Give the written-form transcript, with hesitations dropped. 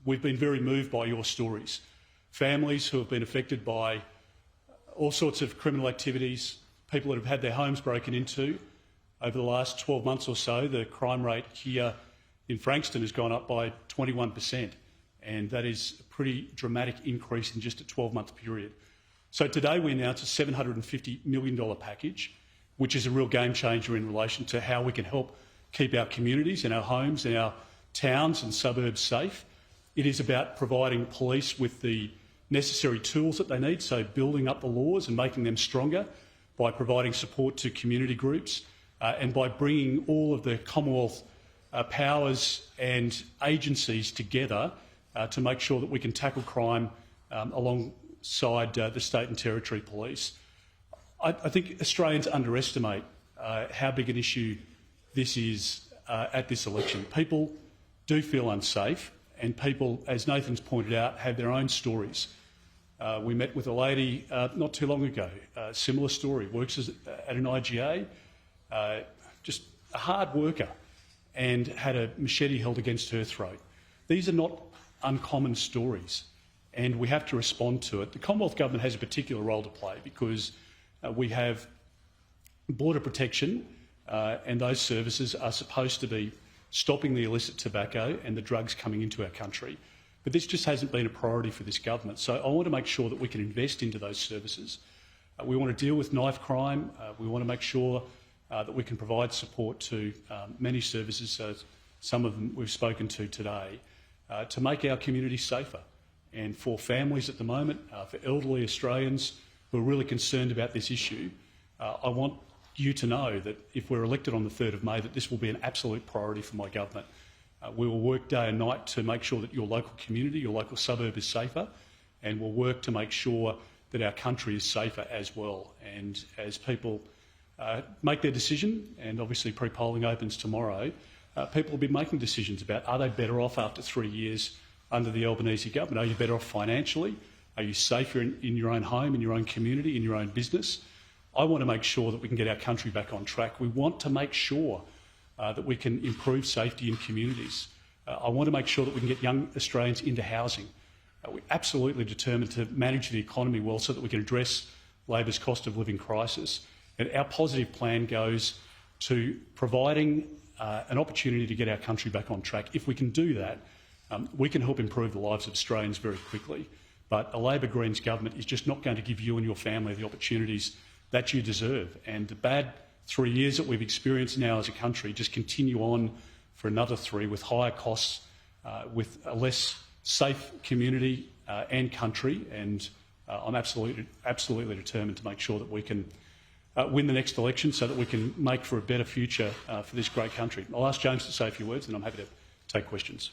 we've been very moved by your stories. Families who have been affected by all sorts of criminal activities, people that have had their homes broken into. Over the last 12 months or so, the crime rate here in Frankston has gone up by 21%, and that is a pretty dramatic increase in just a 12-month period. So today we announced a $750 million package, which is a real game changer in relation to how we can help keep our communities and our homes and our towns and suburbs safe. It is about providing police with the necessary tools that they need, so building up the laws and making them stronger by providing support to community groups and by bringing all of the Commonwealth powers and agencies together to make sure that we can tackle crime alongside the state and territory police. I think Australians underestimate how big an issue this is at this election. People do feel unsafe, and people, as Nathan's pointed out, have their own stories. We met with a lady not too long ago, a similar story, works at an IGA, just a hard worker, and had a machete held against her throat. These are not uncommon stories, and we have to respond to it. The Commonwealth Government has a particular role to play because we have border protection, and those services are supposed to be stopping the illicit tobacco and the drugs coming into our country. But this just hasn't been a priority for this government. So I want to make sure that we can invest into those services. We want to deal with knife crime. We want to make sure that we can provide support to many services, some of them we've spoken to today, to make our communities safer. And for families at the moment, for elderly Australians who are really concerned about this issue, I want you to know that if we're elected on the 3rd of May, that this will be an absolute priority for my government. We will work day and night to make sure that your local community, your local suburb is safer, and we'll work to make sure that our country is safer as well. And as people make their decision, and obviously pre-polling opens tomorrow, people will be making decisions about are they better off after 3 years under the Albanese government? Are you better off financially? Are you safer in your own home, in your own community, in your own business? I want to make sure that we can get our country back on track. We want to make sure that we can improve safety in communities. I want to make sure that we can get young Australians into housing. We're absolutely determined to manage the economy well so that we can address Labor's cost of living crisis. And our positive plan goes to providing an opportunity to get our country back on track. If we can do that, we can help improve the lives of Australians very quickly. But a Labor Greens government is just not going to give you and your family the opportunities that you deserve. And the bad 3 years that we've experienced now as a country just continue on for another 3 with higher costs, with a less safe community and country. And I'm absolutely determined to make sure that we can win the next election so that we can make for a better future for this great country. I'll ask James to say a few words and I'm happy to take questions.